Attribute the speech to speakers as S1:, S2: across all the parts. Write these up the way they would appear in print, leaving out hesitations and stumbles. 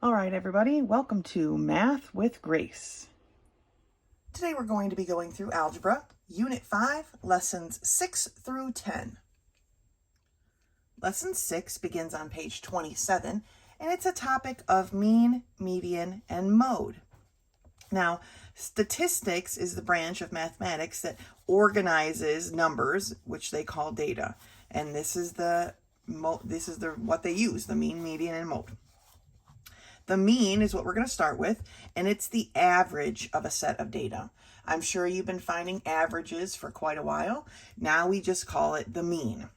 S1: All right, everybody, welcome to Math with Grace. Today we're going to be going through Algebra, Unit 5, Lessons 6 through 10. Lesson 6 begins on page 27, and it's a topic of mean, median, and mode. Now, statistics is the branch of mathematics that organizes numbers, which they call data, and this is what they use, the mean, median, and mode. The mean is what we're going to start with, and it's the average of a set of data. I'm sure you've been finding averages for quite a while. Now we just call it the mean.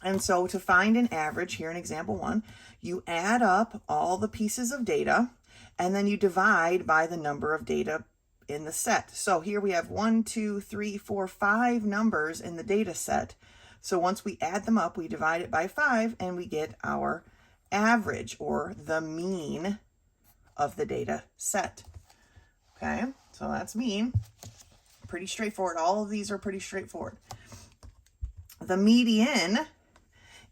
S1: And so to find an average here in example 1, you add up all the pieces of data, and then you divide by the number of data in the set. So here we have 1, 2, 3, 4, 5 numbers in the data set. So once we add them up, we divide it by 5, and we get our average, or the mean of the data set. Okay, so that's mean. Pretty straightforward. All of these are pretty straightforward. The median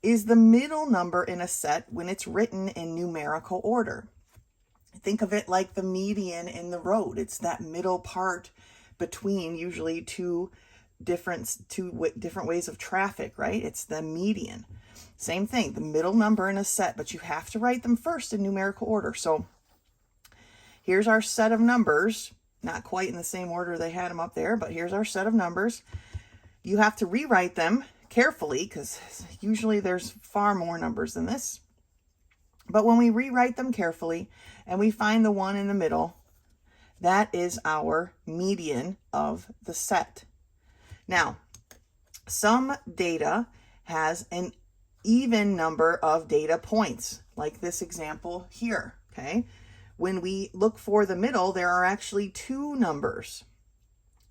S1: is the middle number in a set when it's written in numerical order. Think of it like the median in the road. It's that middle part between usually two different ways of traffic, right? It's the median. Same thing, the middle number in a set, but you have to write them first in numerical order. So here's our set of numbers, not quite in the same order they had them up there, but here's our set of numbers. You have to rewrite them carefully because usually there's far more numbers than this. But when we rewrite them carefully and we find the one in the middle, that is our median of the set. Now, some data has an even number of data points, like this example here, okay? When we look for the middle, there are actually 2 numbers.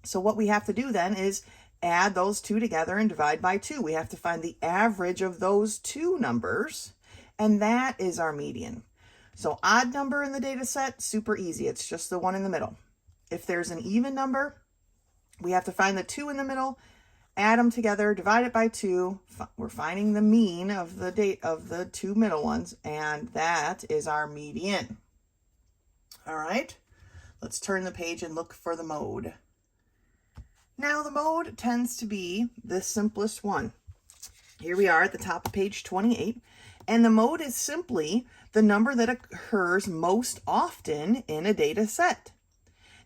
S1: So what we have to do then is add those 2 together and divide by 2. We have to find the average of those 2 numbers, and that is our median. So odd number in the data set, super easy. It's just the one in the middle. If there's an even number, we have to find the 2 in the middle, add them together, divide it by 2. We're finding the mean of the 2 middle ones, and that is our median. All right, let's turn the page and look for the mode. Now the mode tends to be the simplest one. Here we are at the top of page 28, and the mode is simply the number that occurs most often in a data set.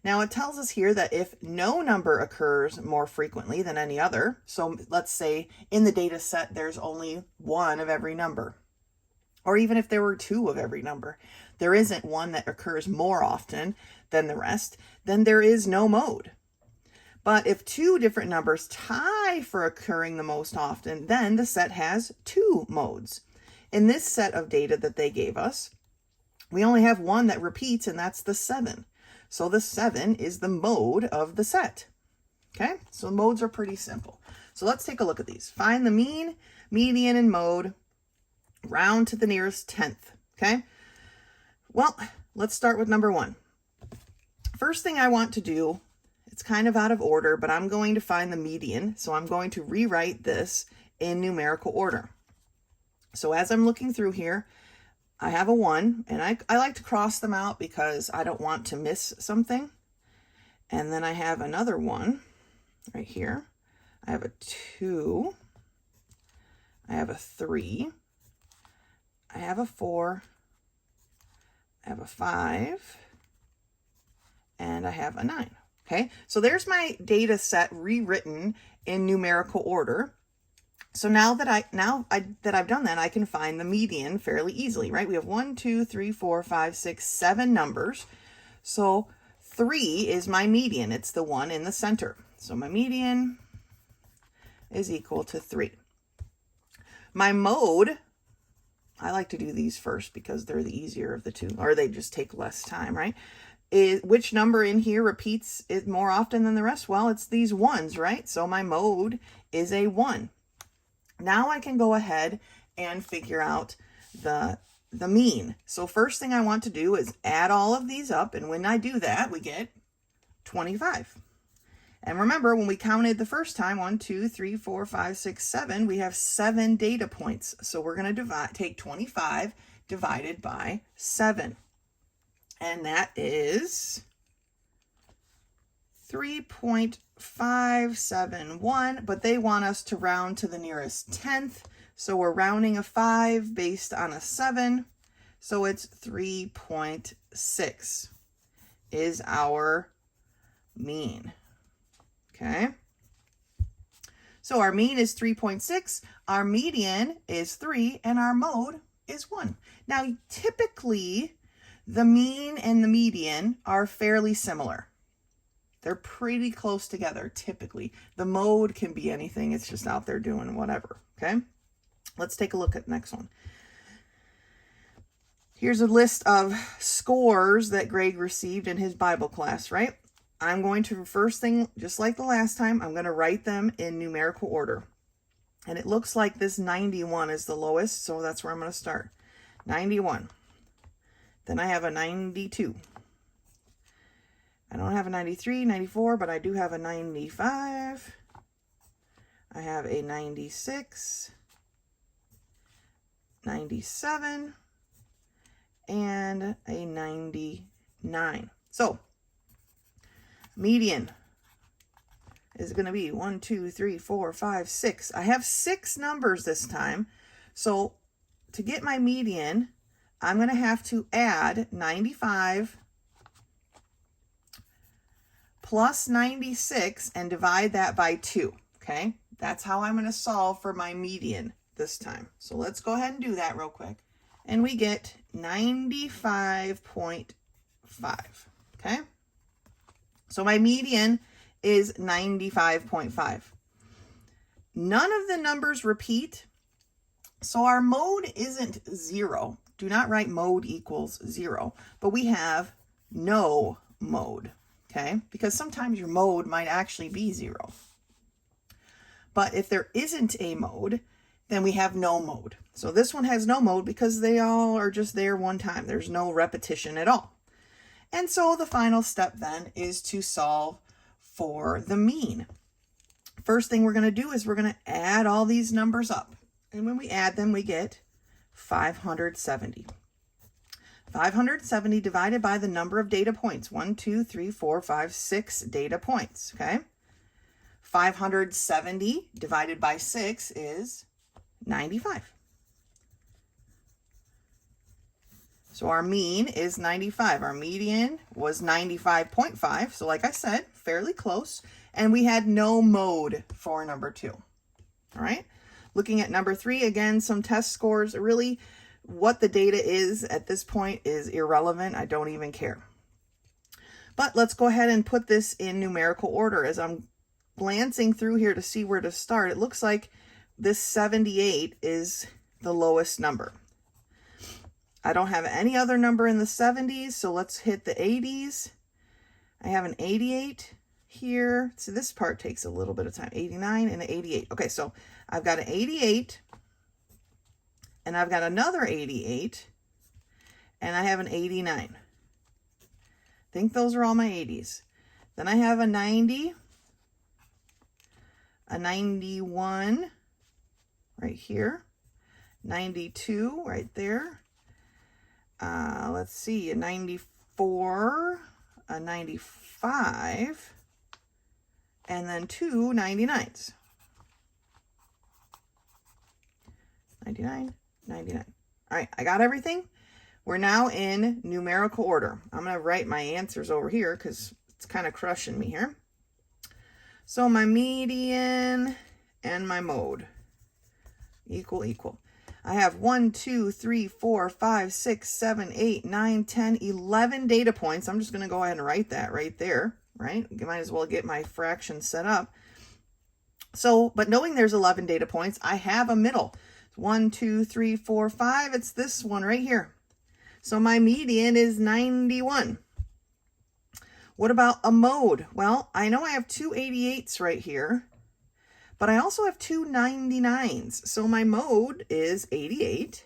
S1: Now it tells us here that if no number occurs more frequently than any other, so let's say in the data set there's only 1 of every number, or even if there were 2 of every number, there isn't one that occurs more often than the rest, then there is no mode. But if 2 different numbers tie for occurring the most often, then the set has 2 modes. In this set of data that they gave us, we only have one that repeats, and that's the 7. So the 7 is the mode of the set. Okay, so modes are pretty simple. So let's take a look at these. Find the mean, median, and mode, round to the nearest 10th. Okay, well, let's start with number 1. First thing I want to do, it's kind of out of order, but I'm going to find the median. So I'm going to rewrite this in numerical order. So as I'm looking through here, I have a 1, and I like to cross them out because I don't want to miss something. And then I have another 1 right here. I have a 2. I have a 3. I have a 4. I have a 5. And I have a 9. Okay, so there's my data set rewritten in numerical order. So now that I've done that, I can find the median fairly easily, right? We have 1, 2, 3, 4, 5, 6, 7 numbers. So 3 is my median. It's the one in the center. So my median is equal to 3. My mode, I like to do these first because they're the easier of the two, or they just take less time, right? Which number in here repeats it more often than the rest? Well, it's these 1s, right? So my mode is a 1. Now I can go ahead and figure out the mean. So first thing I want to do is add all of these up, and when I do that, we get 25. And remember, when we counted the first time, 1, 2, 3, 4, 5, 6, 7, we have 7 data points. So we're going to take 25 divided by 7. and that is 3.571, but they want us to round to the nearest tenth. So we're rounding a 5 based on a 7. So it's 3.6 is our mean. Okay. So our mean is 3.6, our median is 3, and our mode is 1. Now, typically, the mean and the median are fairly similar. They're pretty close together, typically. The mode can be anything. It's just out there doing whatever, okay? Let's take a look at the next one. Here's a list of scores that Greg received in his Bible class, right? I'm going to, first thing, just like the last time, I'm going to write them in numerical order. And it looks like this 91 is the lowest, so that's where I'm going to start. 91. Then I have a 92. I don't have a 93, 94, but I do have a 95. I have a 96, 97, and a 99. So, median is going to be 1, 2, 3, 4, 5, 6. I have 6 numbers this time. So, to get my median, I'm going to have to add 95 plus 96 and divide that by 2, okay? That's how I'm going to solve for my median this time. So let's go ahead and do that real quick. And we get 95.5, okay? So my median is 95.5. None of the numbers repeat, so our mode isn't 0. Do not write mode equals 0, but we have no mode. Okay, because sometimes your mode might actually be 0. But if there isn't a mode, then we have no mode. So this one has no mode because they all are just there one time. There's no repetition at all. And so the final step then is to solve for the mean. First thing we're going to do is we're going to add all these numbers up. And when we add them, we get 570. 570 divided by the number of data points. 1, 2, 3, 4, 5, 6 data points, okay? 570 divided by 6 is 95. So our mean is 95. Our median was 95.5. So like I said, fairly close. And we had no mode for number 2. All right. Looking at number 3, again, some test scores. Really, what the data is at this point is irrelevant. I don't even care. But let's go ahead and put this in numerical order. As I'm glancing through here to see where to start, it looks like this 78 is the lowest number. I don't have any other number in the 70s, so let's hit the 80s. I have an 88 here. So this part takes a little bit of time. 89 and an 88. Okay, so I've got an 88. And I've got another 88, and I have an 89. I think those are all my 80s. Then I have a 90, a 91 right here, 92 right there. Let's see, a 94, a 95, and then 2 99s. 99. 99. All right, I got everything. We're now in numerical order. I'm going to write my answers over here because it's kind of crushing me here. So my median and my mode equal. I have 1, 2, 3, 4, 5, 6, 7, 8, 9, 10, 11 data points. I'm just going to go ahead and write that right there, right? You might as well get my fraction set up. So, but knowing there's 11 data points, I have a middle. 1, 2, 3, 4, 5. It's this one right here. So my median is 91. What about a mode? Well, I know I have 2 88s right here, but I also have 2 99s. So my mode is 88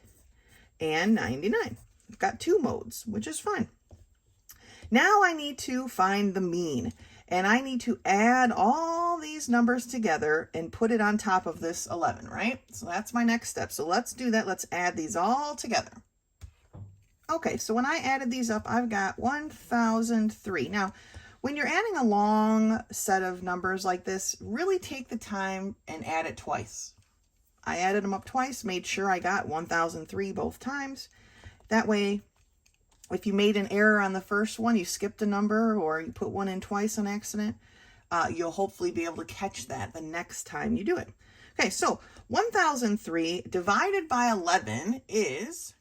S1: and 99. I've got 2 modes, which is fine. Now I need to find the mean. And I need to add all these numbers together and put it on top of this 11, right? So that's my next step. So let's do that. Let's add these all together. Okay, so when I added these up, I've got 1,003. Now, when you're adding a long set of numbers like this, really take the time and add it twice. I added them up twice, made sure I got 1,003 both times. That way, if you made an error on the first one, you skipped a number or you put one in twice on accident, you'll hopefully be able to catch that the next time you do it. Okay, so 1,003 divided by 11 is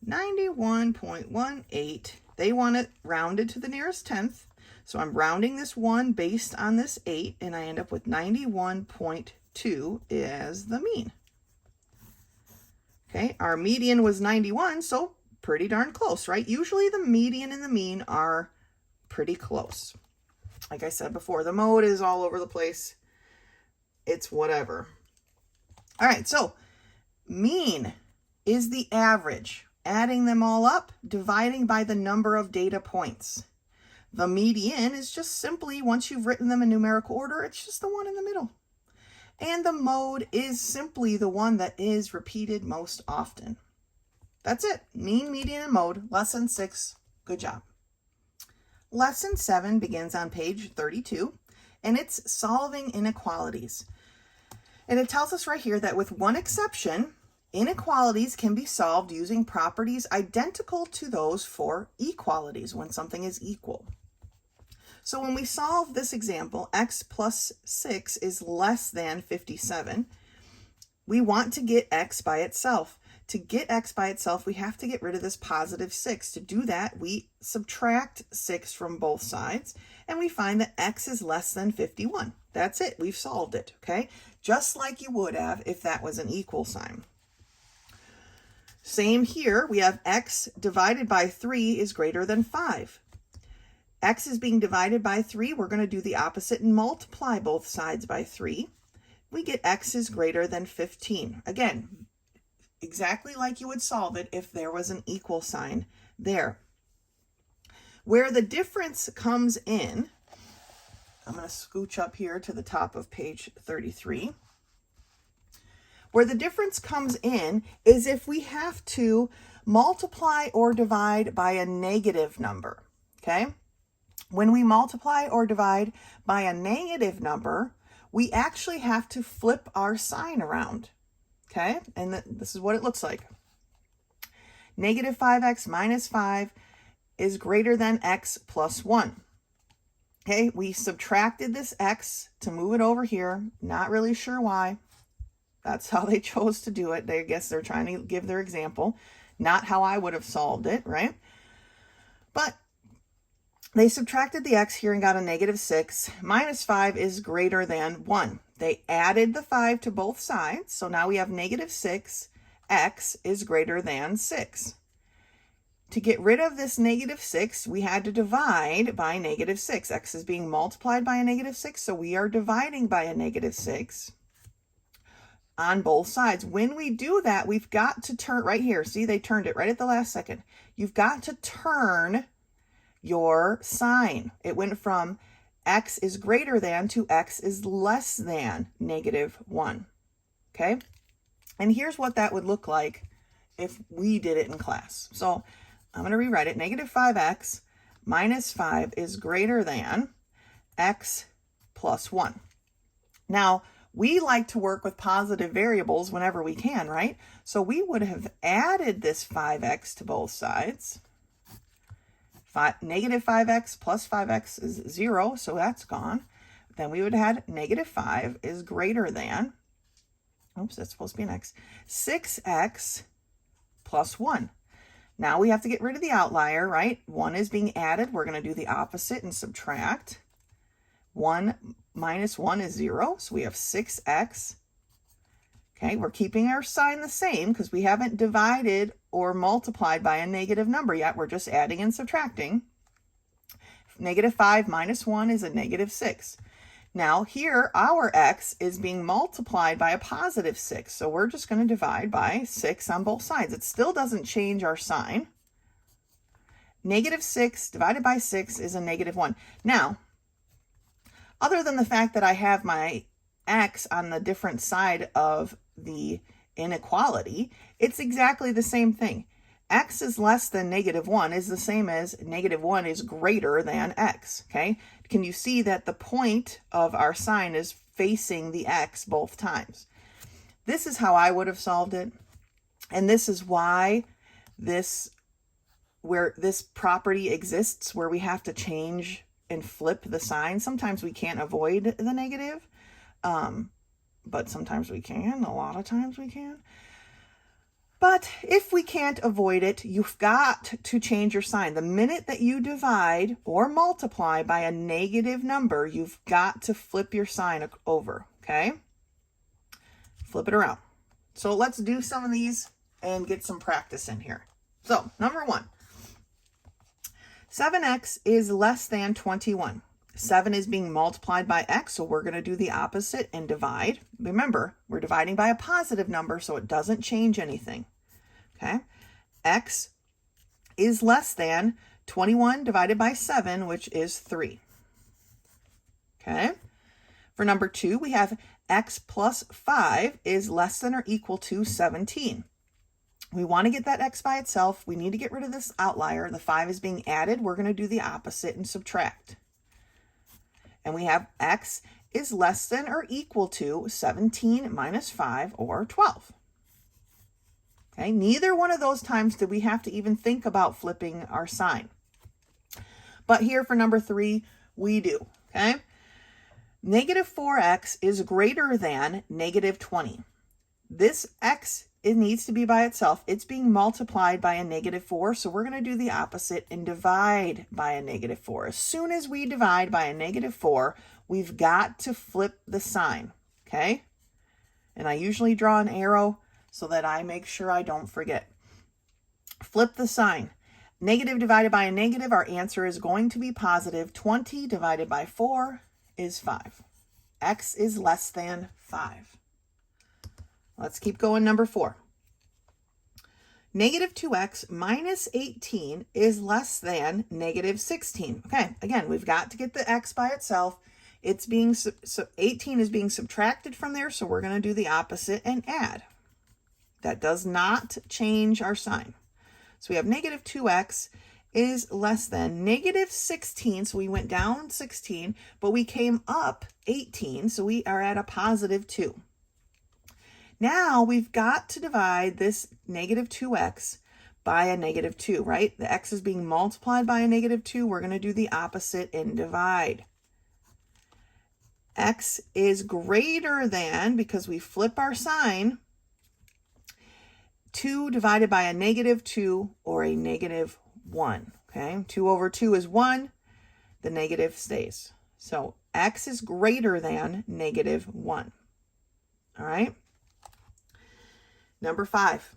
S1: 91.18. They want it rounded to the nearest tenth. So I'm rounding this 1 based on this 8, and I end up with 91.2 as the mean. Okay, our median was 91, so pretty darn close, right? Usually the median and the mean are pretty close. Like I said before, the mode is all over the place. It's whatever. All right, so mean is the average. Adding them all up, dividing by the number of data points. The median is just simply, once you've written them in numerical order, it's just the one in the middle. And the mode is simply the one that is repeated most often. That's it. Mean, median, and mode. Lesson 6. Good job. Lesson 7 begins on page 32, and it's solving inequalities. And it tells us right here that with one exception, inequalities can be solved using properties identical to those for equalities when something is equal. So when we solve this example, x plus 6 is less than 57, we want to get x by itself. To get x by itself, we have to get rid of this positive 6. To do that, we subtract 6 from both sides, and we find that x is less than 51. That's it. We've solved it, okay? Just like you would have if that was an equal sign. Same here. We have x divided by 3 is greater than 5. X is being divided by 3. We're going to do the opposite and multiply both sides by 3. We get x is greater than 15. Again, exactly like you would solve it if there was an equal sign there. Where the difference comes in, I'm going to scooch up here to the top of page 33. Where the difference comes in is if we have to multiply or divide by a negative number, okay? When we multiply or divide by a negative number, we actually have to flip our sign around, okay? And this is what it looks like. Negative 5x minus 5 is greater than x plus 1. Okay, we subtracted this x to move it over here. Not really sure why. That's how they chose to do it. I guess they're trying to give their example. Not how I would have solved it, right? But they subtracted the x here and got a negative 6. Minus 5 is greater than 1. They added the 5 to both sides. So now we have negative 6. X is greater than 6. To get rid of this negative 6, we had to divide by negative 6. X is being multiplied by a negative 6, so we are dividing by a negative 6 on both sides. When we do that, we've got to turn right here. See, they turned it right at the last second. You've got to turn your sign. It went from x is greater than to x is less than negative 1. Okay? And here's what that would look like if we did it in class. So I'm going to rewrite it. Negative 5x minus 5 is greater than x plus 1. Now, we like to work with positive variables whenever we can, right? So we would have added this 5x to both sides. Negative 5x plus 5x is 0, so that's gone. Then we would have had negative 5 is greater than, oops, that's supposed to be an x, 6x plus 1. Now we have to get rid of the outlier, right? 1 is being added. We're going to do the opposite and subtract. 1 minus 1 is 0, so we have 6x. Okay, we're keeping our sign the same because we haven't divided or multiplied by a negative number yet. We're just adding and subtracting. Negative 5 minus 1 is a negative 6. Now here, our x is being multiplied by a positive 6. So we're just going to divide by 6 on both sides. It still doesn't change our sign. Negative 6 divided by 6 is a negative 1. Now, other than the fact that I have my x on the different side of the inequality, it's exactly the same thing. X is less than -1 is the same as -1 is greater than X, okay? Can you see that the point of our sign is facing the X both times? This is how I would have solved it. And this is why where this property exists, where we have to change and flip the sign. Sometimes we can't avoid the negative, but sometimes we can. A lot of times we can. But if we can't avoid it, you've got to change your sign. The minute that you divide or multiply by a negative number, you've got to flip your sign over, okay? Flip it around. So let's do some of these and get some practice in here. So, number 1. 7x is less than 21. 7 is being multiplied by x, so we're going to do the opposite and divide. Remember, we're dividing by a positive number, so it doesn't change anything. Okay? X is less than 21 divided by 7, which is 3. Okay? For number 2, we have x plus 5 is less than or equal to 17. We want to get that x by itself. We need to get rid of this outlier. The 5 is being added. We're going to do the opposite and subtract. And we have x is less than or equal to 17 minus 5, or 12. Okay, neither one of those times did we have to even think about flipping our sign. But here for number 3, we do, okay? -4x is greater than -20. This x, it needs to be by itself. It's being multiplied by a -4, so we're going to do the opposite and divide by a -4. As soon as we divide by a -4, we've got to flip the sign, okay? And I usually draw an arrow so that I make sure I don't forget. Flip the sign. Negative divided by a negative, our answer is going to be positive. 20 divided by 4 is 5. X is less than 5. Let's keep going. Number 4. -2x minus 18 is less than -16. Okay, again, we've got to get the x by itself. It's being 18 is being subtracted from there, so we're going to do the opposite and add. That does not change our sign. So we have -2x is less than -16, so we went down 16, but we came up 18, so we are at a +2. Now we've got to divide this -2x by a -2, right? The x is being multiplied by a -2. We're going to do the opposite and divide. X is greater than, because we flip our sign, 2 divided by a -2 or a -1. Okay, 2 over 2 is 1. The negative stays. So x is greater than -1. All right. Number 5.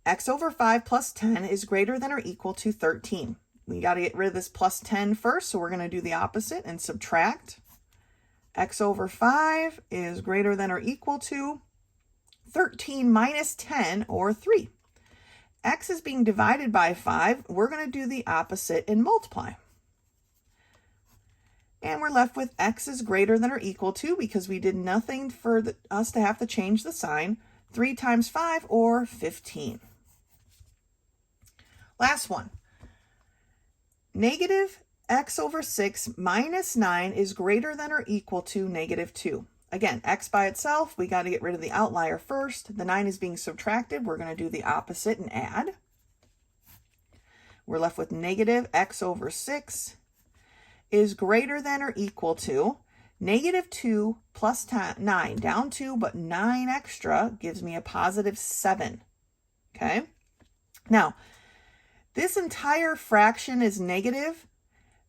S1: X over 5 plus 10 is greater than or equal to 13. We got to get rid of this plus 10 first, so we're going to do the opposite and subtract. X over 5 is greater than or equal to 13 minus 10, or 3. X is being divided by 5. We're going to do the opposite and multiply. And we're left with x is greater than or equal to, because we did nothing for us to have to change the sign, 3 times 5, or 15. Last one. -x over 6 minus 9 is greater than or equal to -2. Again, x by itself, we got to get rid of the outlier first. The 9 is being subtracted. We're going to do the opposite and add. We're left with -x over 6 is greater than or equal to -2 plus 9, down 2, but 9 extra gives me a +7. Okay? Now, this entire fraction is negative,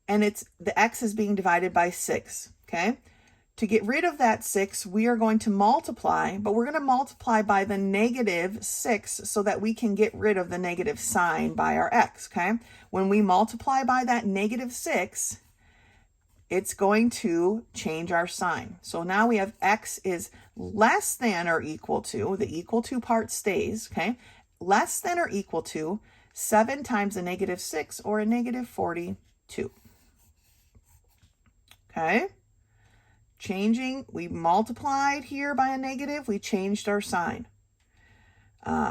S1: and the x is being divided by 6. Okay? To get rid of that 6, we are going to multiply, but we're going to multiply by the -6 so that we can get rid of the negative sign by our x, okay? When we multiply by that -6, it's going to change our sign. So now we have x is less than or equal to, the equal to part stays, okay? Less than or equal to 7 times a -6, or a -42. Okay? Changing, we multiplied here by a negative, we changed our sign.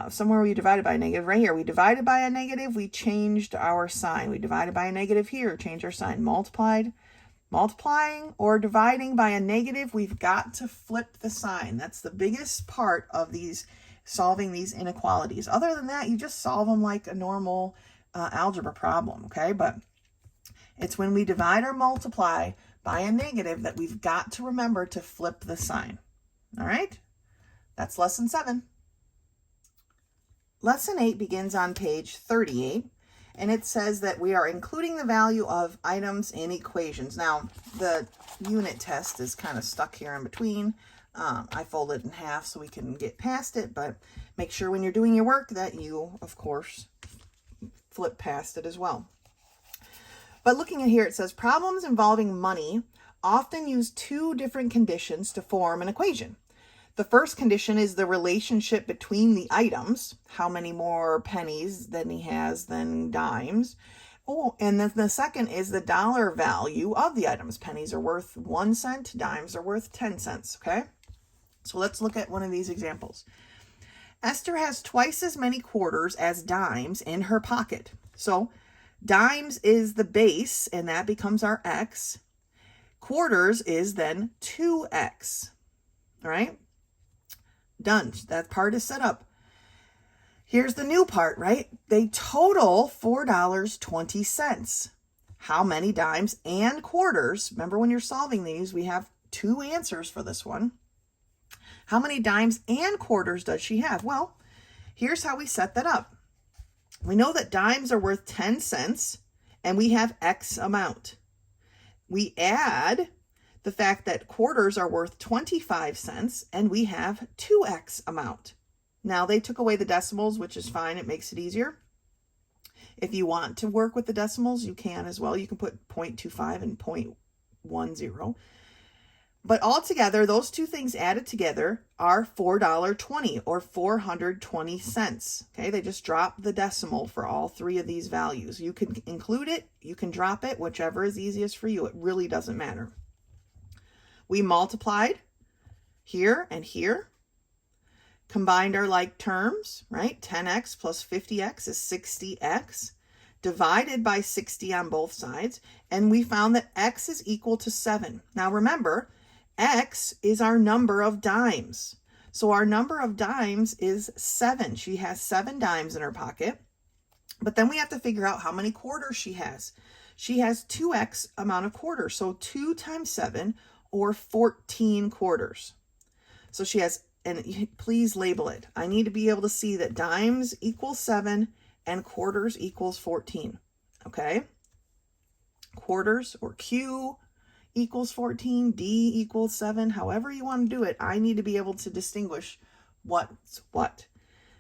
S1: somewhere we divided by a negative. Right here, we divided by a negative, we changed our sign. We divided by a negative here, changed our sign. Multiplying or dividing by a negative, we've got to flip the sign. That's the biggest part of these solving these inequalities. Other than that, you just solve them like a normal algebra problem, okay? But it's when we divide or multiply by a negative that we've got to remember to flip the sign. All right? That's lesson 7. Lesson 8 begins on page 38, and it says that we are including the value of items in equations. Now, the unit test is kind of stuck here in between. I folded it in half so we can get past it, but make sure when you're doing your work that you, of course, flip past it as well. But looking at here, it says problems involving money often use 2 different conditions to form an equation. The first condition is the relationship between the items, how many more pennies than he has than dimes. Oh, and then the second is the dollar value of the items. Pennies are worth 1 cent, dimes are worth 10 cents, okay? So let's look at one of these examples. Esther has twice as many quarters as dimes in her pocket. So dimes is the base, and that becomes our x. Quarters is then 2x, all right? Done. That part is set up. Here's the new part, right? They total $4.20. How many dimes and quarters? Remember when you're solving these, we have 2 answers for this one. How many dimes and quarters does she have? Well, here's how we set that up. We know that dimes are worth 10 cents and we have X amount. We add the fact that quarters are worth 25 cents and we have 2x amount. Now they took away the decimals, which is fine. It makes it easier. If you want to work with the decimals, you can as well. You can put 0.25 and 0.10. But altogether, those 2 things added together are $4.20 or 420 cents. Okay, they just dropped the decimal for all 3 of these values. You can include it, you can drop it, whichever is easiest for you. It really doesn't matter. We multiplied here and here, combined our like terms, right? 10x plus 50x is 60x, divided by 60 on both sides, and we found that x is equal to 7. Now remember, x is our number of dimes. So our number of dimes is 7. She has 7 dimes in her pocket, but then we have to figure out how many quarters she has. She has 2x amount of quarters, so 2 times 7, or 14 quarters. So she has, and please label it. I need to be able to see that dimes equals 7 and quarters equals 14. Okay? Quarters or Q equals 14, D equals 7, however you want to do it, I need to be able to distinguish what's what.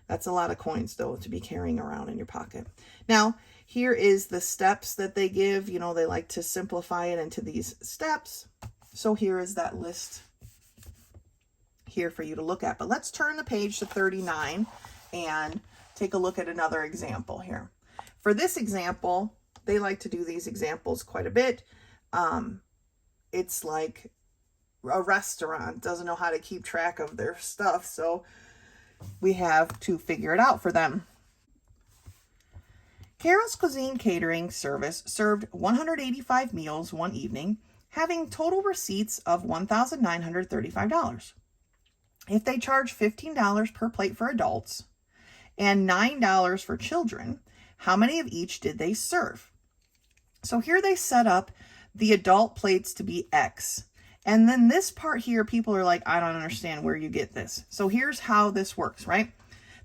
S1: That's a lot of coins, though, to be carrying around in your pocket. Now, here is the steps that they give. You know, they like to simplify it into these steps. So here is that list here for you to look at. But let's turn the page to 39 and take a look at another example here. For this example, they like to do these examples quite a bit. It's like a restaurant doesn't know how to keep track of their stuff, so we have to figure it out for them. Carol's Cuisine Catering Service served 185 meals one evening, having total receipts of $1,935. If they charge $15 per plate for adults and $9 for children, how many of each did they serve? So here they set up the adult plates to be X. And then this part here, people are like, I don't understand where you get this. So here's how this works, right?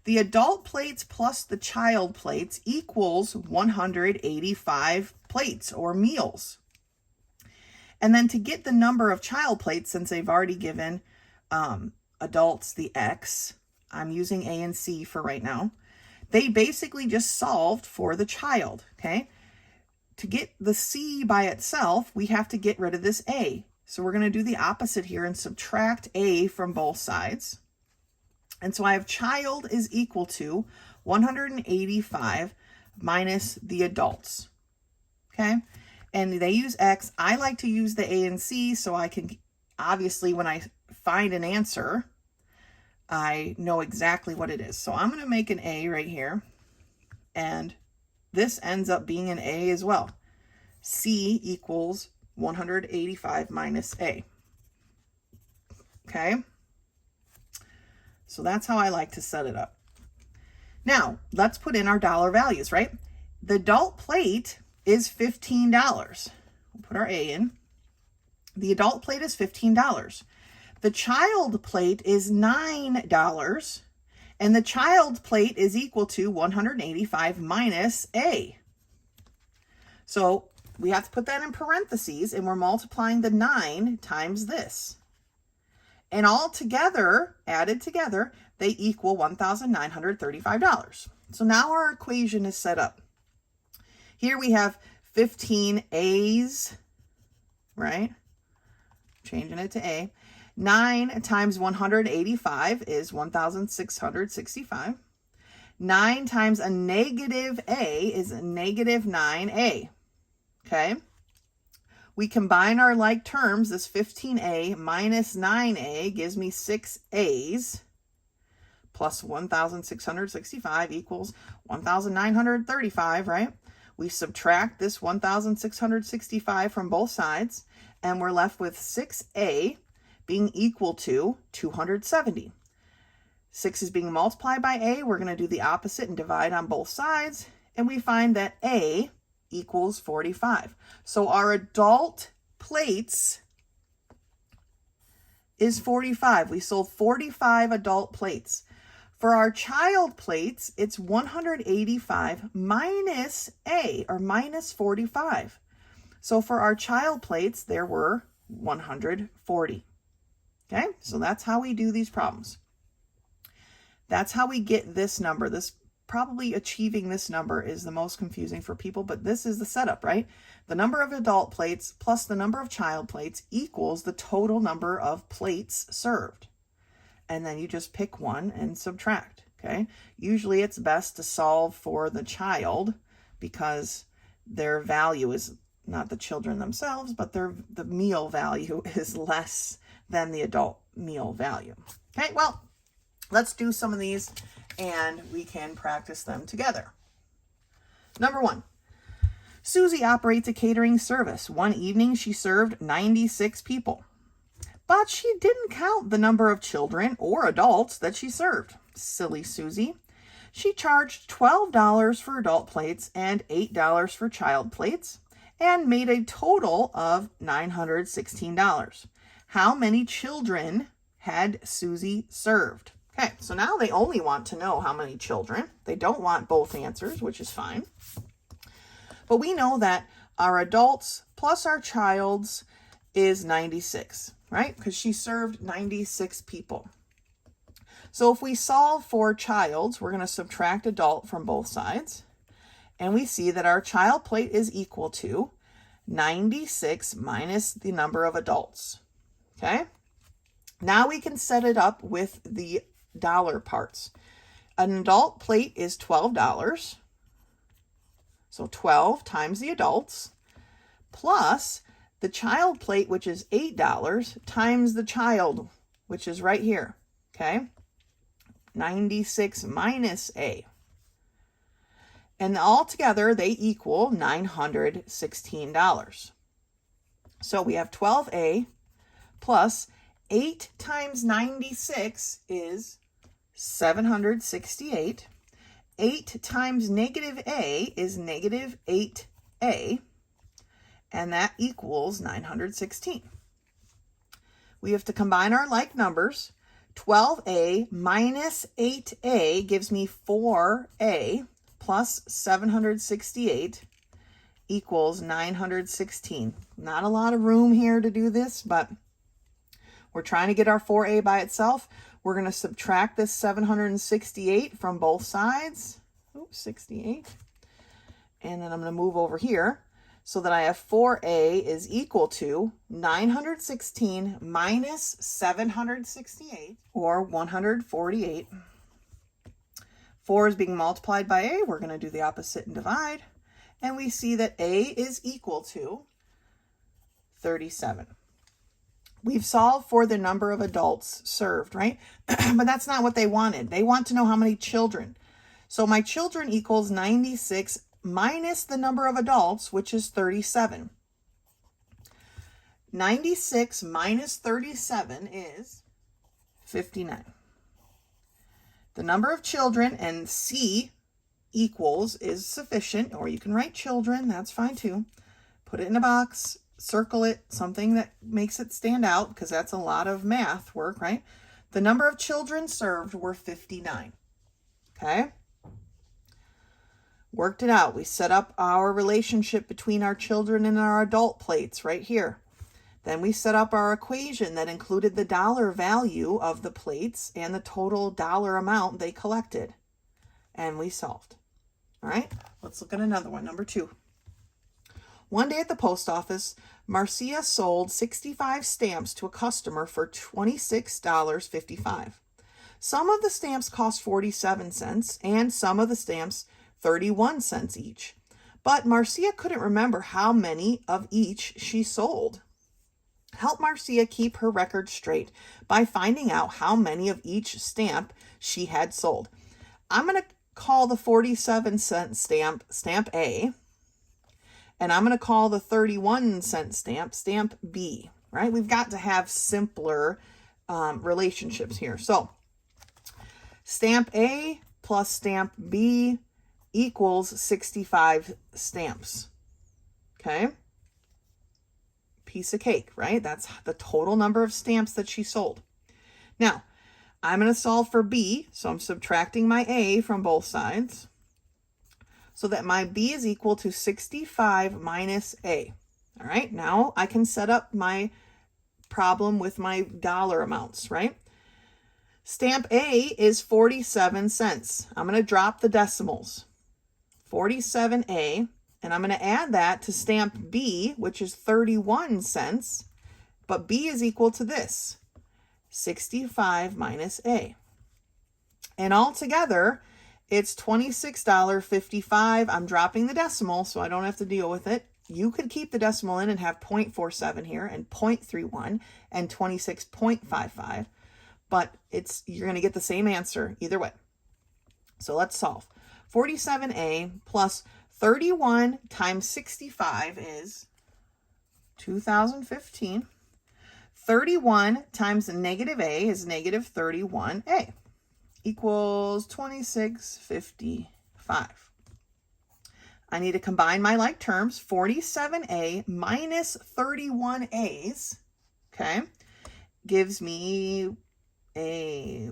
S1: The adult plates plus the child plates equals 185 plates or meals. And then to get the number of child plates, since they've already given adults the X, I'm using A and C for right now, they basically just solved for the child, okay? To get the C by itself, we have to get rid of this A. So we're going to do the opposite here and subtract A from both sides. And so I have child is equal to 185 minus the adults, okay? And they use X. I like to use the A and C so I can, obviously, when I find an answer, I know exactly what it is. So I'm going to make an A right here. And this ends up being an A as well. C equals 185 minus A. Okay? So that's how I like to set it up. Now, let's put in our dollar values, right? The adult plate is $15. We'll put our A in. The adult plate is $15. The child plate is $9. And the child plate is equal to 185 minus A. So we have to put that in parentheses, and we're multiplying the 9 times this. And all together, added together, they equal $1,935. So now our equation is set up. Here we have 15 A's, right? Changing it to A. 9 times 185 is 1,665. 9 times a negative A is a negative 9A. Okay? We combine our like terms. This 15A minus 9A gives me 6 A's plus 1,665 equals 1,935, right? We subtract this 1,665 from both sides, and we're left with 6A being equal to 270. 6 is being multiplied by A. We're going to do the opposite and divide on both sides, and we find that A equals 45. So our adult plates is 45. We sold 45 adult plates. For our child plates, it's 185 minus A, or minus 45. So for our child plates, there were 140. Okay, so that's how we do these problems. That's how we get this number. This probably achieving this number is the most confusing for people, but this is the setup, right? The number of adult plates plus the number of child plates equals the total number of plates served. And then you just pick one and subtract, okay? Usually it's best to solve for the child because their value is not the children themselves, but the meal value is less than the adult meal value. Okay, well, let's do some of these and we can practice them together. Number 1, Susie operates a catering service. One evening she served 96 people, but she didn't count the number of children or adults that she served. Silly Susie. She charged $12 for adult plates and $8 for child plates and made a total of $916. How many children had Susie served? Okay, so now they only want to know how many children. They don't want both answers, which is fine. But we know that our adults plus our child's is 96, right? Because she served 96 people. So if we solve for child's, we're going to subtract adult from both sides. And we see that our child plate is equal to 96 minus the number of adults. Okay? Now we can set it up with the dollar parts. An adult plate is $12. So 12 times the adults plus the child plate, which is $8, times the child, which is right here. Okay? 96 minus A. And all together, they equal $916. So we have 12A plus 8 times 96 is 768. 8 times negative A is negative 8A. And that equals 916. We have to combine our like numbers. 12A minus 8A gives me 4A plus 768 equals 916. Not a lot of room here to do this, but we're trying to get our 4A by itself. We're going to subtract this 768 from both sides. Oops, 68. And then I'm going to move over here so that I have 4A is equal to 916 minus 768, or 148. 4 is being multiplied by A. We're going to do the opposite and divide. And we see that A is equal to 37. we've solved for the number of adults served, right? But that's not what they wanted. They want to know how many children. So my children equals 96 minus the number of adults, which is 37. 96 minus 37 is 59. The number of children, and C equals is sufficient, or you can write children, that's fine too. Put it in a box, circle it, something that makes it stand out, because that's a lot of math work, right? The number of children served were 59. Okay? Worked it out. We set up our relationship between our children and our adult plates right here. Then we set up our equation that included the dollar value of the plates and the total dollar amount they collected. And we solved. All right, let's look at another one, number 2. One day at the post office, Marcia sold 65 stamps to a customer for $26.55. Some of the stamps cost 47 cents and some of the stamps 31 cents each. But Marcia couldn't remember how many of each she sold. Help Marcia keep her record straight by finding out how many of each stamp she had sold. I'm going to call the 47-cent stamp stamp A, and I'm going to call the 31-cent stamp B, right? We've got to have simpler relationships here. So stamp A plus stamp B equals 65 stamps, okay? Piece of cake, right? That's the total number of stamps that she sold. Now, I'm going to solve for B, so I'm subtracting my A from both sides so that my B is equal to 65 minus A. All right, now I can set up my problem with my dollar amounts, right? Stamp A is 47 cents. I'm going to drop the decimals. 47A, and I'm going to add that to stamp B, which is 31 cents, but B is equal to this, 65 minus A. And altogether, it's $26.55. I'm dropping the decimal, so I don't have to deal with it. You could keep the decimal in and have 0.47 here, and 0.31, and 26.55, but you're going to get the same answer either way. So let's solve. 47A plus 31 times 65 is 2015. 31 times negative A is negative 31A equals 2655. I need to combine my like terms. 47A minus 31A's, okay, gives me a,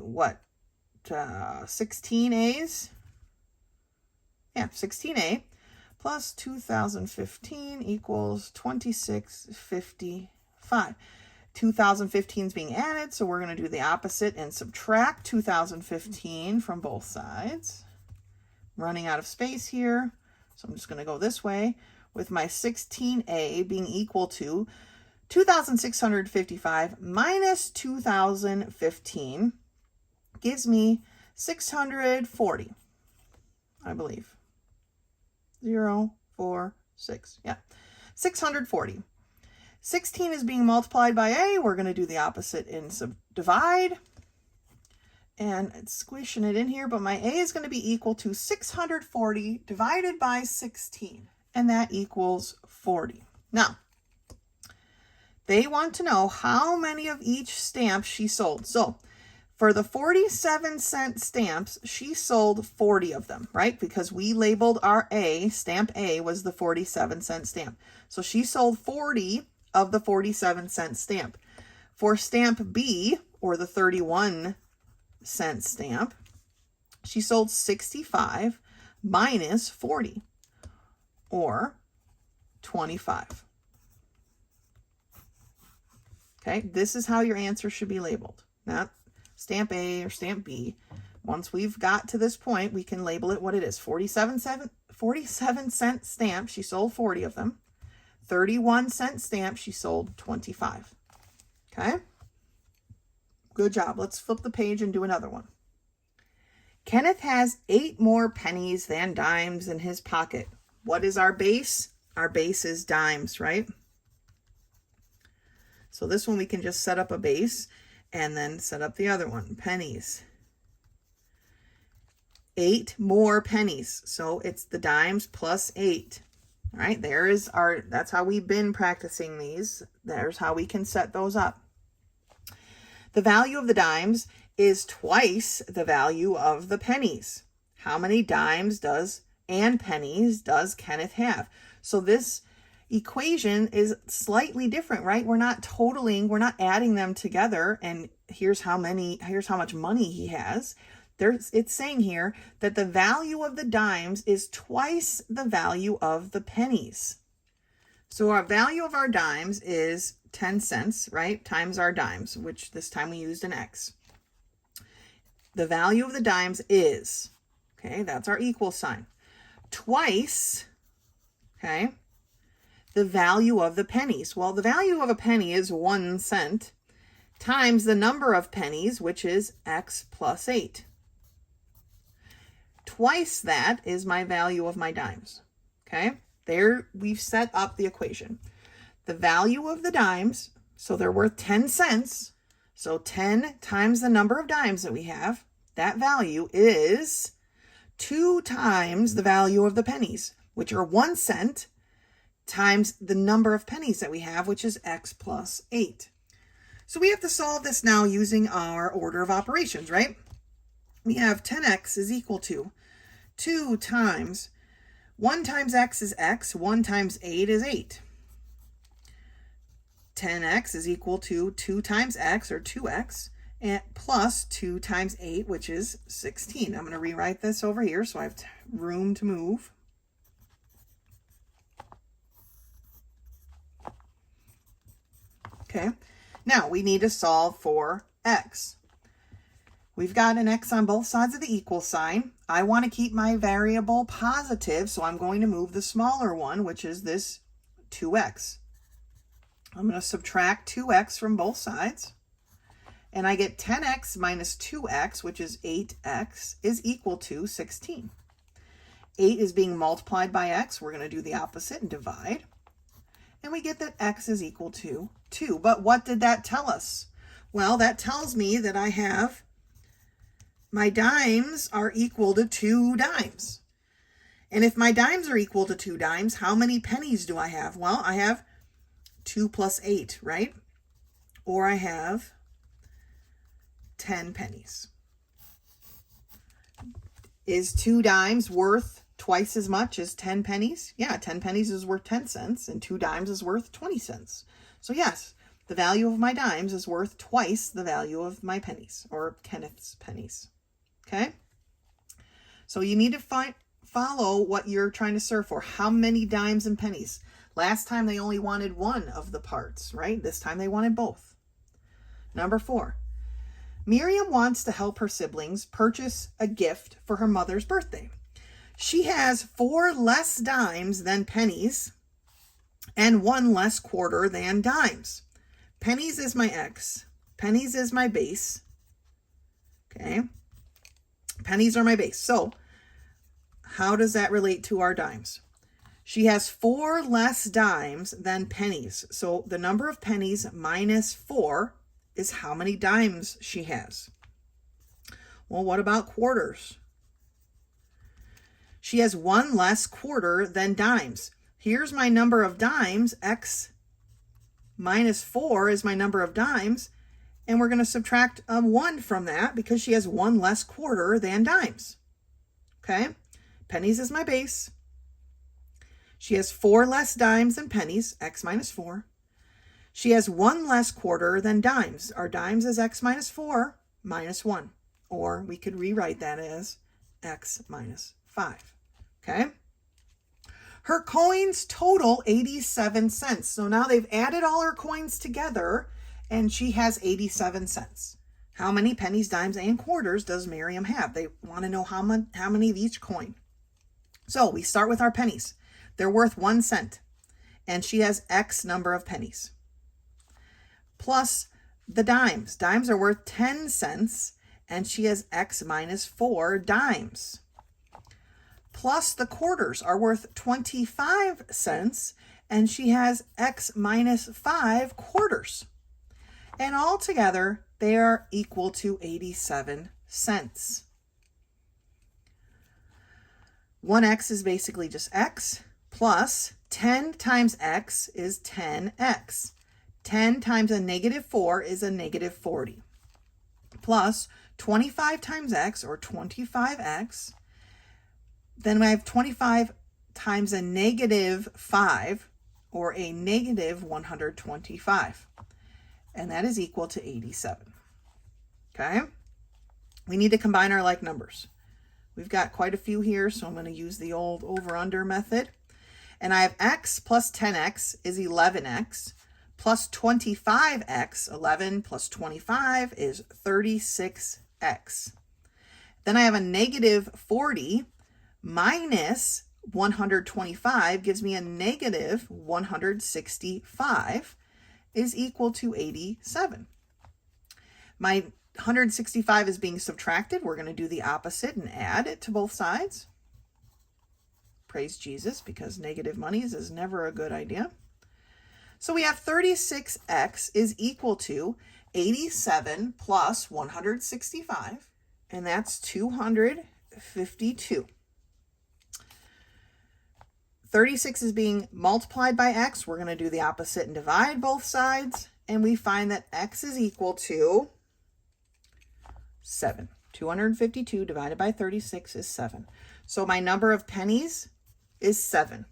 S1: 16A's? Yeah, 16A plus 2015 equals 2655. 2015 is being added, so we're going to do the opposite and subtract 2015 from both sides. Running out of space here, so I'm just going to go this way with my 16A being equal to 2,655 minus 2015 gives me 640, I believe. 0, 4, 6. Yeah, 640. 16 is being multiplied by A. We're going to do the opposite and divide. And it's squishing it in here, but my A is going to be equal to 640 divided by 16. And that equals 40. Now, they want to know how many of each stamp she sold. So, for the 47-cent stamps, she sold 40 of them, right? Because we labeled our A, stamp A was the 47-cent stamp. So she sold 40 of the 47-cent stamp. For stamp B, or the 31-cent stamp, she sold 65 minus 40, or 25. Okay, this is how your answer should be labeled. Not stamp A or stamp B. Once we've got to this point, we can label it what it is. 47-cent stamp, she sold 40 of them. 31-cent stamp, she sold 25. Okay? Good job. Let's flip the page and do another one. Kenneth has 8 more pennies than dimes in his pocket. What is our base? Our base is dimes, right? So this one we can just set up a base and then set up the other one, pennies. 8 more pennies. So it's the dimes plus 8. All right, that's how we've been practicing these. There's how we can set those up. The value of the dimes is twice the value of the pennies. How many dimes and pennies does Kenneth have? So this equation is slightly different, right? We're not adding them together and here's how much money he has. It's saying here that the value of the dimes is twice the value of the pennies. So our value of our dimes is 10 cents, right? Times our dimes, which this time we used an X. The value of the dimes is, okay, that's our equal sign, twice, okay, the value of the pennies. Well, the value of a penny is 1 cent times the number of pennies, which is X plus 8. Twice that is my value of my dimes. Okay, there we've set up the equation. The value of the dimes, so they're worth 10 cents. So 10 times the number of dimes that we have, that value is 2 times the value of the pennies, which are 1 cent, times the number of pennies that we have, which is X plus 8. So we have to solve this now using our order of operations, right? We have 10x is equal to 2 times 1 times x is x, 1 times 8 is 8. 10x is equal to 2 times x, or 2x, and plus 2 times 8, which is 16. I'm going to rewrite this over here so I have room to move. Okay, now we need to solve for x. We've got an x on both sides of the equal sign. I want to keep my variable positive, so I'm going to move the smaller one, which is this 2x. I'm going to subtract 2x from both sides, and I get 10x minus 2x, which is 8x, is equal to 16. 8 is being multiplied by x. We're going to do the opposite and divide. And we get that x is equal to 2. But what did that tell us? Well, that tells me that I have my dimes are equal to 2 dimes. And if my dimes are equal to 2 dimes, how many pennies do I have? Well, I have 2 plus 8, right? Or I have 10 pennies. Is 2 dimes worth twice as much as 10 pennies? Yeah, 10 pennies is worth 10 cents and 2 dimes is worth 20 cents. So yes, the value of my dimes is worth twice the value of my pennies, or Kenneth's pennies. Okay? So you need to follow what you're trying to serve for. How many dimes and pennies? Last time they only wanted one of the parts, right? This time they wanted both. Number 4. Miriam wants to help her siblings purchase a gift for her mother's birthday. She has 4 less dimes than pennies and 1 less quarter than dimes. Pennies is my x. Pennies is my base. Okay. Pennies are my base. So how does that relate to our dimes? She has 4 less dimes than pennies. So the number of pennies minus 4 is how many dimes she has. Well, what about quarters? She has 1 less quarter than dimes. Here's my number of dimes. X minus 4 is my number of dimes. And we're going to subtract 1 from that because she has 1 less quarter than dimes. Okay? Pennies is my base. She has 4 less dimes than pennies, x minus 4. She has 1 less quarter than dimes. Our dimes is x minus 4 minus 1. Or we could rewrite that as x minus 5. Okay? Her coins total 87 cents. So now they've added all her coins together and she has 87 cents. How many pennies, dimes, and quarters does Miriam have? They want to know how many of each coin. So we start with our pennies. They're worth 1 cent. And she has X number of pennies. Plus the dimes. Dimes are worth 10 cents. And she has X minus 4 dimes. Plus the quarters are worth 25 cents. And she has X minus 5 quarters. And all together, they are equal to 87 cents. 1x is basically just x, plus 10 times x is 10x. 10 times a negative 4 is a negative 40. Plus 25 times x, or 25x. Then I have 25 times a negative 5, or a negative 125. And that is equal to 87. Okay? We need to combine our like numbers. We've got quite a few here, so I'm going to use the old over-under method. And I have x plus 10x is 11x, plus 25x, 11 plus 25 is 36x. Then I have a negative 40 minus 125 gives me a negative 165 is equal to 87. My 165 is being subtracted. We're going to do the opposite and add it to both sides. Praise Jesus, because negative monies is never a good idea. So we have 36x is equal to 87 plus 165, and that's 252. 36 is being multiplied by x. We're going to do the opposite and divide both sides, and we find that x is equal to 7. 252 divided by 36 is 7. So my number of pennies is 7.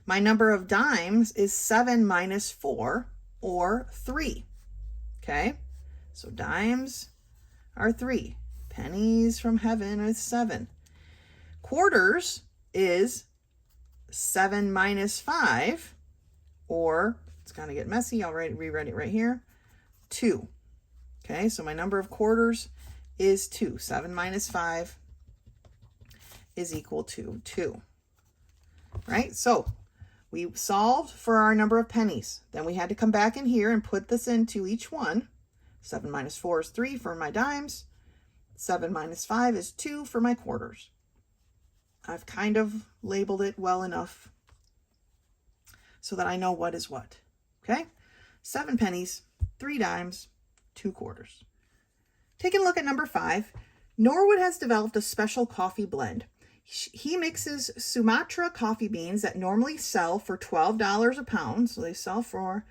S1: My number of dimes is 7 minus 4, or 3. Okay, so dimes are 3. Pennies from heaven is 7. Quarters is 7 minus 5, or it's going to get messy. I'll rewrite it right here. 2. Okay, so my number of quarters is 2. 7 minus 5 is equal to 2. Right? So we solved for our number of pennies. Then we had to come back in here and put this into each one. 7 minus 4 is 3 for my dimes. 7 minus 5 is 2 for my quarters. I've kind of labeled it well enough so that I know what is what. Okay? 7 pennies, 3 dimes, 2 quarters. Taking a look at number 5, Norwood has developed a special coffee blend. He mixes Sumatra coffee beans that normally sell for $12 a pound. So they sell for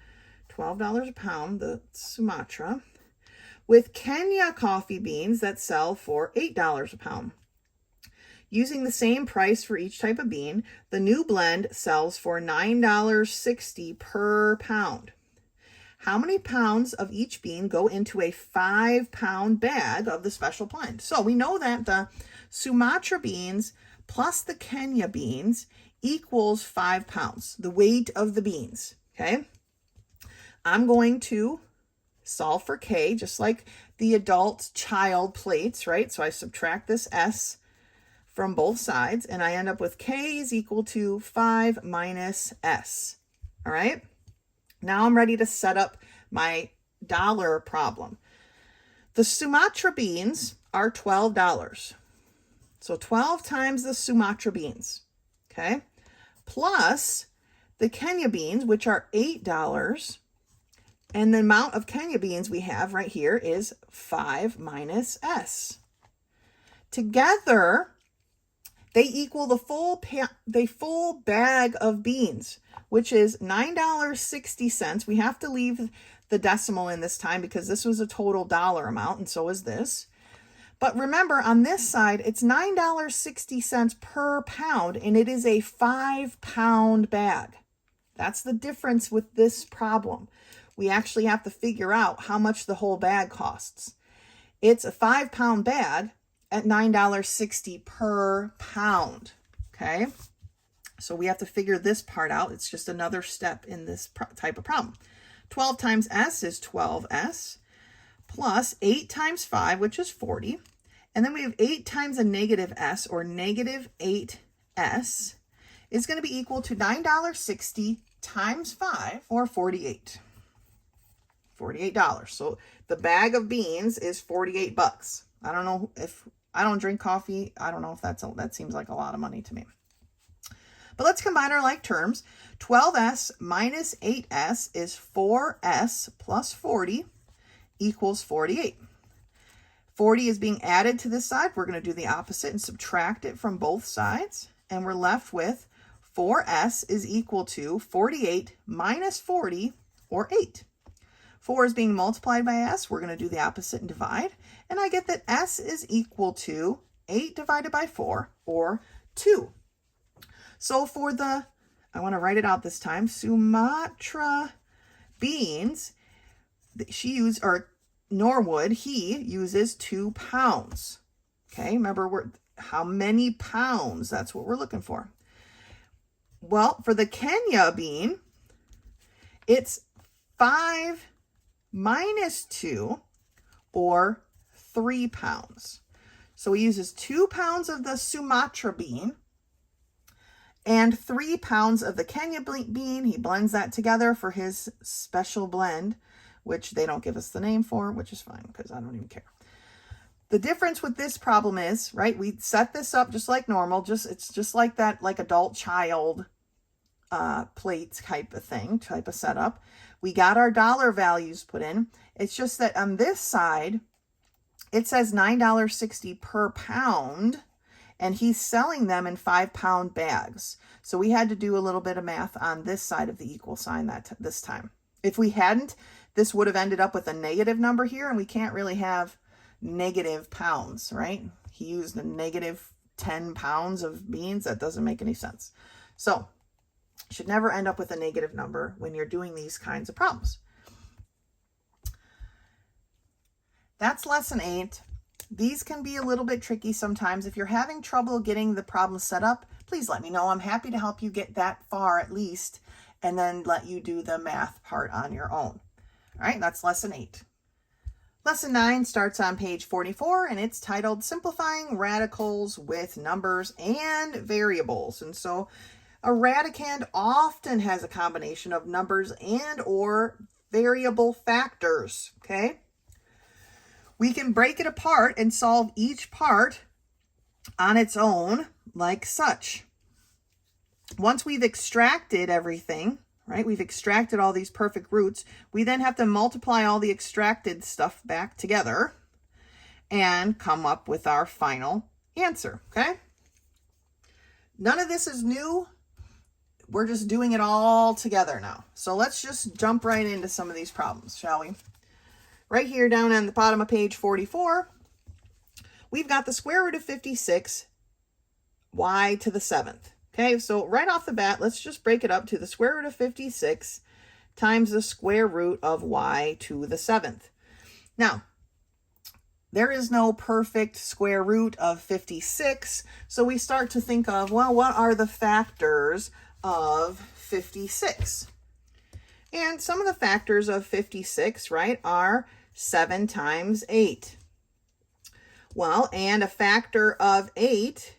S1: $12 a pound, the Sumatra, with Kenya coffee beans that sell for $8 a pound. Using the same price for each type of bean, the new blend sells for $9.60 per pound. How many pounds of each bean go into a 5-pound bag of the special blend? So we know that the Sumatra beans plus the Kenya beans equals 5 pounds, the weight of the beans, okay? I'm going to solve for K, just like the adult child plates, right? So I subtract this S from both sides, and I end up with K is equal to 5 minus S, all right? Now I'm ready to set up my dollar problem. The Sumatra beans are $12. So 12 times the Sumatra beans, okay? Plus the Kenya beans, which are $8. And the amount of Kenya beans we have right here is 5 minus S. Together, they equal the full bag of beans, which is $9.60. We have to leave the decimal in this time because this was a total dollar amount, and so is this. But remember, on this side, it's $9.60 per pound, and it is a 5-pound bag. That's the difference with this problem. We actually have to figure out how much the whole bag costs. It's a 5-pound bag at $9.60 per pound, okay? So we have to figure this part out. It's just another step in this type of problem. 12 times S is 12S, plus 8 times 5, which is 40. And then we have 8 times a negative S, or negative 8S, is going to be equal to $9.60 times 5, or 48. $48. So the bag of beans is 48 bucks. I don't know if I don't drink coffee. I don't know if that seems like a lot of money to me. But let's combine our like terms. 12s minus 8s is 4s plus 40 equals 48. 40 is being added to this side. We're going to do the opposite and subtract it from both sides. And we're left with 4s is equal to 48 minus 40, or 8. 4 is being multiplied by s. We're going to do the opposite and divide. And I get that s is equal to 8 divided by 4, or 2. So for the, I want to write it out this time, Sumatra beans, Norwood, he uses 2 pounds. Okay, remember how many pounds? That's what we're looking for. Well, for the Kenya bean, it's 5 minus 2, or 3 pounds. So he uses 2 pounds of the Sumatra bean and 3 pounds of the Kenya bean. He blends that together for his special blend, which they don't give us the name for, which is fine because I don't even care. The difference with this problem is, right, we set this up just like normal. It's just like that, like adult child plates type of setup. We got our dollar values put in. It's just that on this side, it says $9.60 per pound, and he's selling them in 5-pound bags. So we had to do a little bit of math on this side of the equal sign this time. If we hadn't, this would have ended up with a negative number here, and we can't really have negative pounds, right? He used a negative 10 pounds of beans. That doesn't make any sense. So should never end up with a negative number when you're doing these kinds of problems. That's lesson 8. These can be a little bit tricky sometimes. If you're having trouble getting the problem set up, please let me know. I'm happy to help you get that far at least, and then let you do the math part on your own. All right, that's lesson 8. Lesson 9 starts on page 44, and it's titled Simplifying Radicals with Numbers and Variables. And so a radicand often has a combination of numbers and or variable factors, okay? We can break it apart and solve each part on its own like such. Once we've extracted everything, right, we've extracted all these perfect roots, we then have to multiply all the extracted stuff back together and come up with our final answer, okay? None of this is new. We're just doing it all together now. So let's just jump right into some of these problems, shall we? Right here down on the bottom of page 44, we've got the square root of 56, y to the 7th. Okay, so right off the bat, let's just break it up to the square root of 56 times the square root of y to the 7th. Now, there is no perfect square root of 56, so we start to think of, well, what are the factors of 56? And some of the factors of 56, right, are 7 times 8. Well, and a factor of 8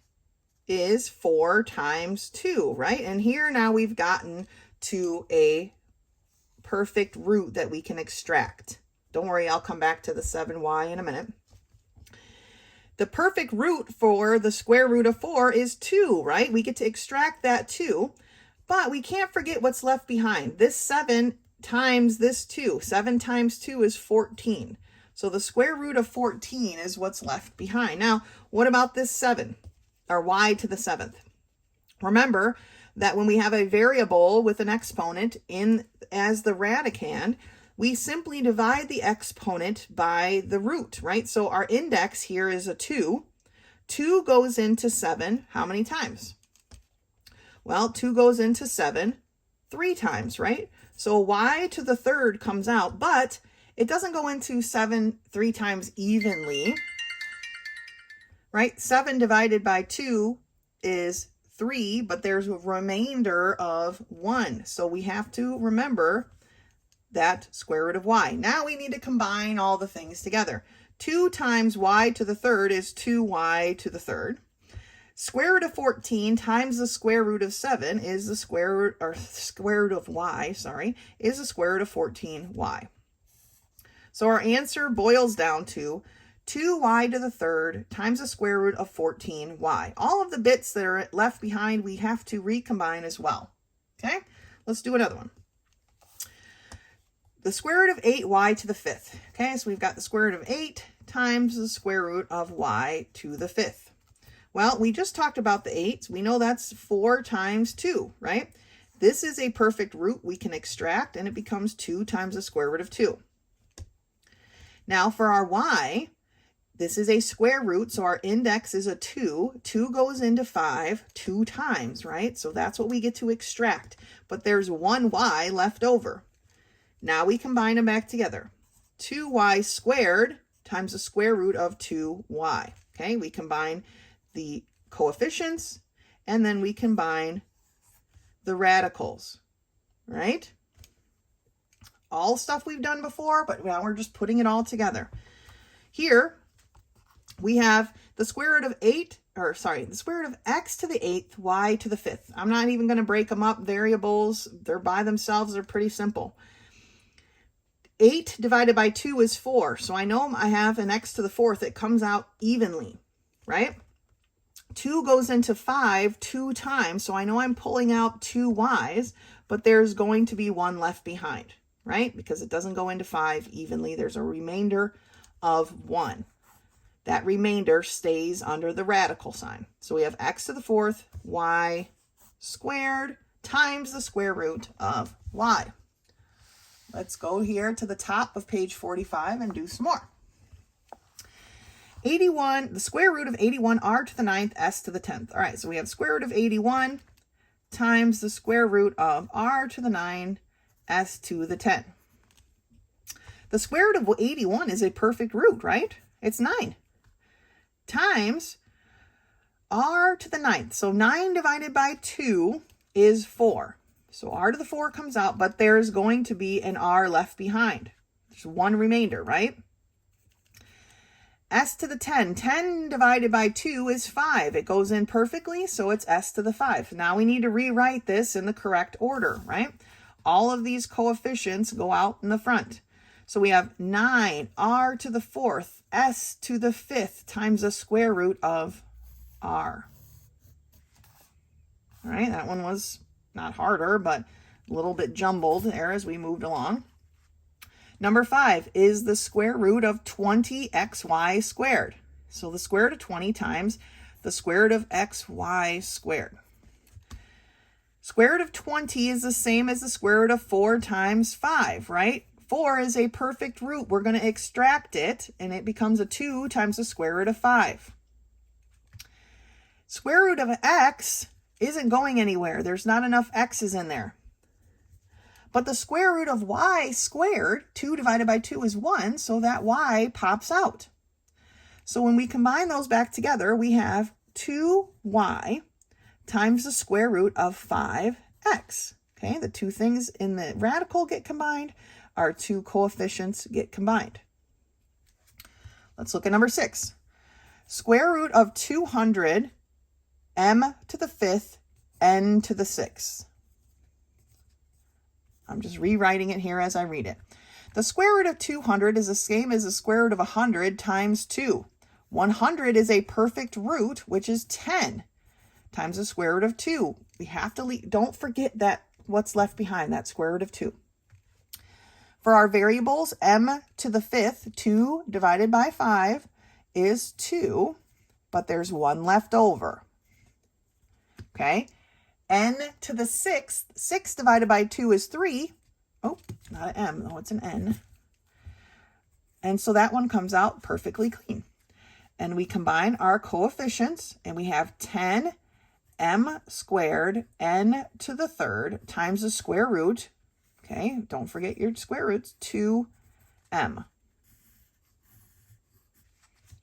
S1: is 4 times 2, right? And here now we've gotten to a perfect root that we can extract. Don't worry, I'll come back to the 7y in a minute. The perfect root for the square root of 4 is 2, right? We get to extract that 2, but we can't forget what's left behind. This 7 times this 2. 7 times 2 is 14. So the square root of 14 is what's left behind. Now, what about this 7, or y to the 7th? Remember that when we have a variable with an exponent in as the radicand, we simply divide the exponent by the root, right? So our index here is a 2. 2 goes into 7 how many times? Well, 2 goes into 7 3 times, right? So y to the 3rd comes out, but it doesn't go into 7 3 times evenly, right? 7 divided by 2 is 3, but there's a remainder of 1. So we have to remember that square root of y. Now we need to combine all the things together. 2 times y to the 3rd is 2y to the 3rd. Square root of 14 times the square root of 7 is the square root, or square root of y, sorry, is the square root of 14y. So our answer boils down to 2y to the third times the square root of 14y. All of the bits that are left behind, we have to recombine as well. Okay, let's do another one. The square root of 8y to the fifth. Okay, so we've got the square root of 8 times the square root of y to the fifth. Well, we just talked about the 8. We know that's 4 times 2, right? This is a perfect root we can extract, and it becomes 2 times the square root of 2. Now for our y, this is a square root, so our index is a 2. 2 goes into 5 2 times, right? So that's what we get to extract. But there's one y left over. Now we combine them back together. 2y squared times the square root of 2y. Okay, we combine the coefficients, and then we combine the radicals, right? All stuff we've done before, but now we're just putting it all together. Here we have the square root of the square root of x to the 8th, y to the 5th. I'm not even going to break them up. Variables, they're by themselves, they're pretty simple. 8 divided by 2 is 4. So I know I have an x to the 4th. It comes out evenly, right? 2 goes into 5 2 times. So I know I'm pulling out 2 y's, but there's going to be one left behind, right? Because it doesn't go into 5 evenly. There's a remainder of 1. That remainder stays under the radical sign. So we have x to the 4th, y squared times the square root of y. Let's go here to the top of page 45 and do some more. 81, the square root of 81 r to the 9th, s to the 10th. All right, so we have square root of 81 times the square root of r to the 9, s to the 10. The square root of 81 is a perfect root, right? It's 9 times r to the 9th. So 9 divided by 2 is 4. So r to the 4 comes out, but there's going to be an r left behind. There's one remainder, right? S to the 10. 10 divided by 2 is 5. It goes in perfectly, so it's s to the 5. Now we need to rewrite this in the correct order, right? All of these coefficients go out in the front. So we have 9 r to the 4th, s to the 5th times the square root of r. All right, that one was not harder, but a little bit jumbled there as we moved along. Number 5 is the square root of 20xy squared. So the square root of 20 times the square root of xy squared. Square root of 20 is the same as the square root of 4 times 5, right? 4 is a perfect root. We're going to extract it, and it becomes a 2 times the square root of 5. Square root of x isn't going anywhere. There's not enough x's in there. But the square root of y squared, 2 divided by 2 is 1, so that y pops out. So when we combine those back together, we have 2y times the square root of 5x. Okay, the two things in the radical get combined, our two coefficients get combined. Let's look at number 6. Square root of 200 m to the 5th, n to the 6th. I'm just rewriting it here as I read it. The square root of 200 is the same as the square root of 100 times 2. 100 is a perfect root, which is 10 times the square root of 2. We have to don't forget that what's left behind, that square root of 2. For our variables, m to the 5th, 2 divided by 5 is 2, but there's one left over. Okay, n to the 6th, 6 divided by 2 is 3. Oh, not an m, no, it's an n. And so that one comes out perfectly clean. And we combine our coefficients, and we have 10 m squared n to the 3rd times the square root. Okay, don't forget your square roots, 2m.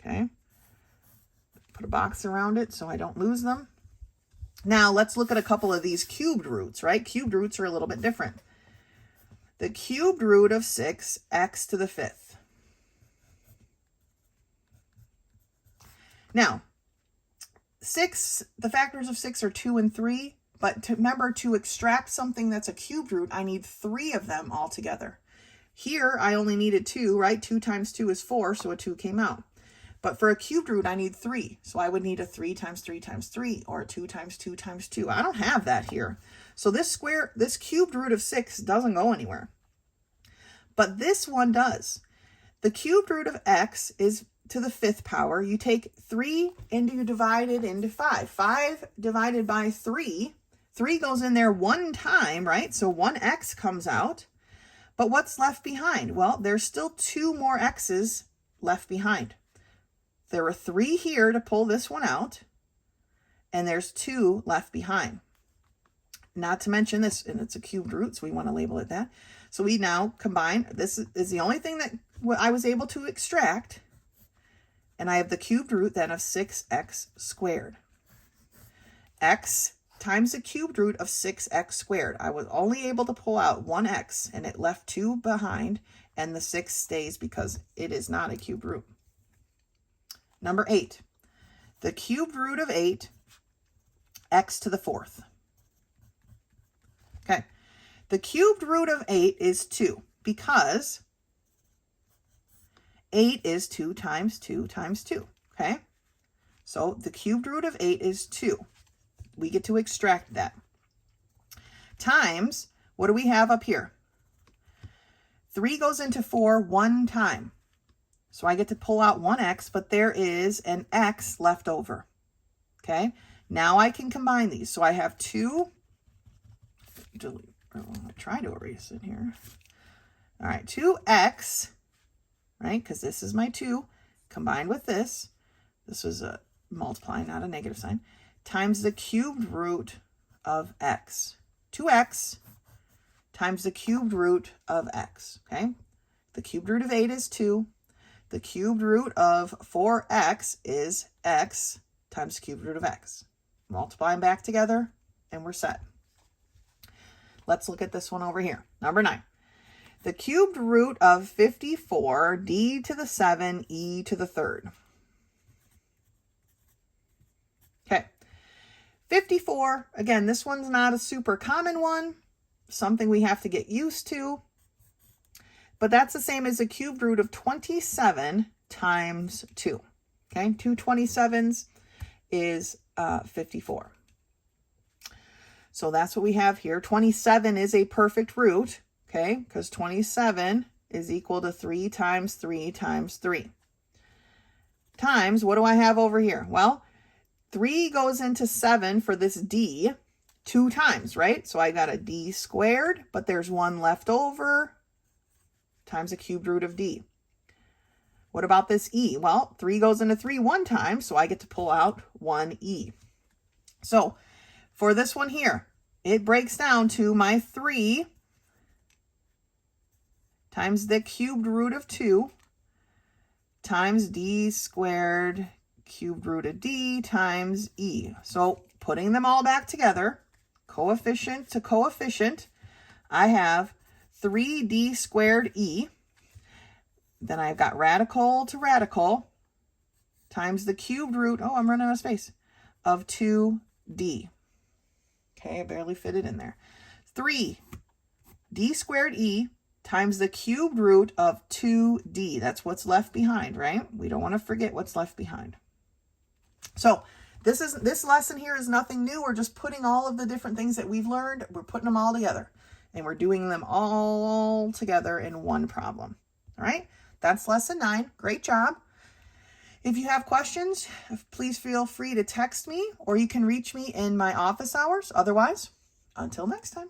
S1: Okay, put a box around it so I don't lose them. Now, let's look at a couple of these cubed roots, right? Cubed roots are a little bit different. The cubed root of 6, x to the 5th. Now, 6, the factors of 6 are 2 and 3, but remember, to extract something that's a cubed root, I need 3 of them all together. Here, I only needed 2, right? 2 times 2 is 4, so a 2 came out. But for a cubed root, I need 3. So I would need a 3 times 3 times 3, or a 2 times 2 times 2. I don't have that here. So this cubed root of 6 doesn't go anywhere. But this one does. The cubed root of x is to the 5th power. You take 3 and you divide it into 5. 5 divided by 3. 3 goes in there one time, right? So 1x comes out. But what's left behind? Well, there's still 2 more x's left behind. There were 3 here to pull this one out, and there's 2 left behind. Not to mention this, and it's a cubed root, so we want to label it that. So we now combine, this is the only thing that I was able to extract, and I have the cubed root then of 6x squared. X times the cubed root of 6x squared. I was only able to pull out 1x, and it left 2 behind, and the 6 stays because it is not a cubed root. Number 8, the cubed root of 8, x to the 4th. Okay, the cubed root of 8 is 2 because 8 is 2 times 2 times 2, okay? So the cubed root of 8 is 2. We get to extract that. Times, what do we have up here? 3 goes into 4 one time. So I get to pull out 1x, but there is an x left over. Okay, now I can combine these. So I have 2, I try to erase it here. All right, 2x, right, because this is my 2, combined with this. This was a multiply, not a negative sign, times the cubed root of x. 2x times the cubed root of x, okay? The cubed root of 8 is 2. The cubed root of 4x is x times the cubed root of x. Multiply them back together, and we're set. Let's look at this one over here. Number 9. The cubed root of 54, d to the 7, e to the 3rd. Okay. 54, again, this one's not a super common one, something we have to get used to. But that's the same as the cubed root of 27 times 2. Okay, 2 27s is 54. So that's what we have here. 27 is a perfect root, okay, because 27 is equal to 3 times 3 times 3. Times, what do I have over here? Well, 3 goes into 7 for this d 2 times, right? So I got a d squared, but there's 1 left over, times the cubed root of d. What about this e? Well, 3 goes into 3 one time, so I get to pull out 1e. So for this one here, it breaks down to my 3 times the cubed root of 2 times d squared cubed root of d times e. So putting them all back together, coefficient to coefficient, I have 3d squared e. Then I've got radical to radical times the cubed root, oh, I'm running out of space, of 2d. Okay, I barely fit it in there. 3d squared e times the cubed root of 2d. That's what's left behind, right? We don't want to forget what's left behind. So this lesson here is nothing new. We're just putting all of the different things that we've learned, we're putting them all together. And we're doing them all together in one problem. All right, that's lesson 9. Great job. If you have questions, please feel free to text me, or you can reach me in my office hours. Otherwise, until next time.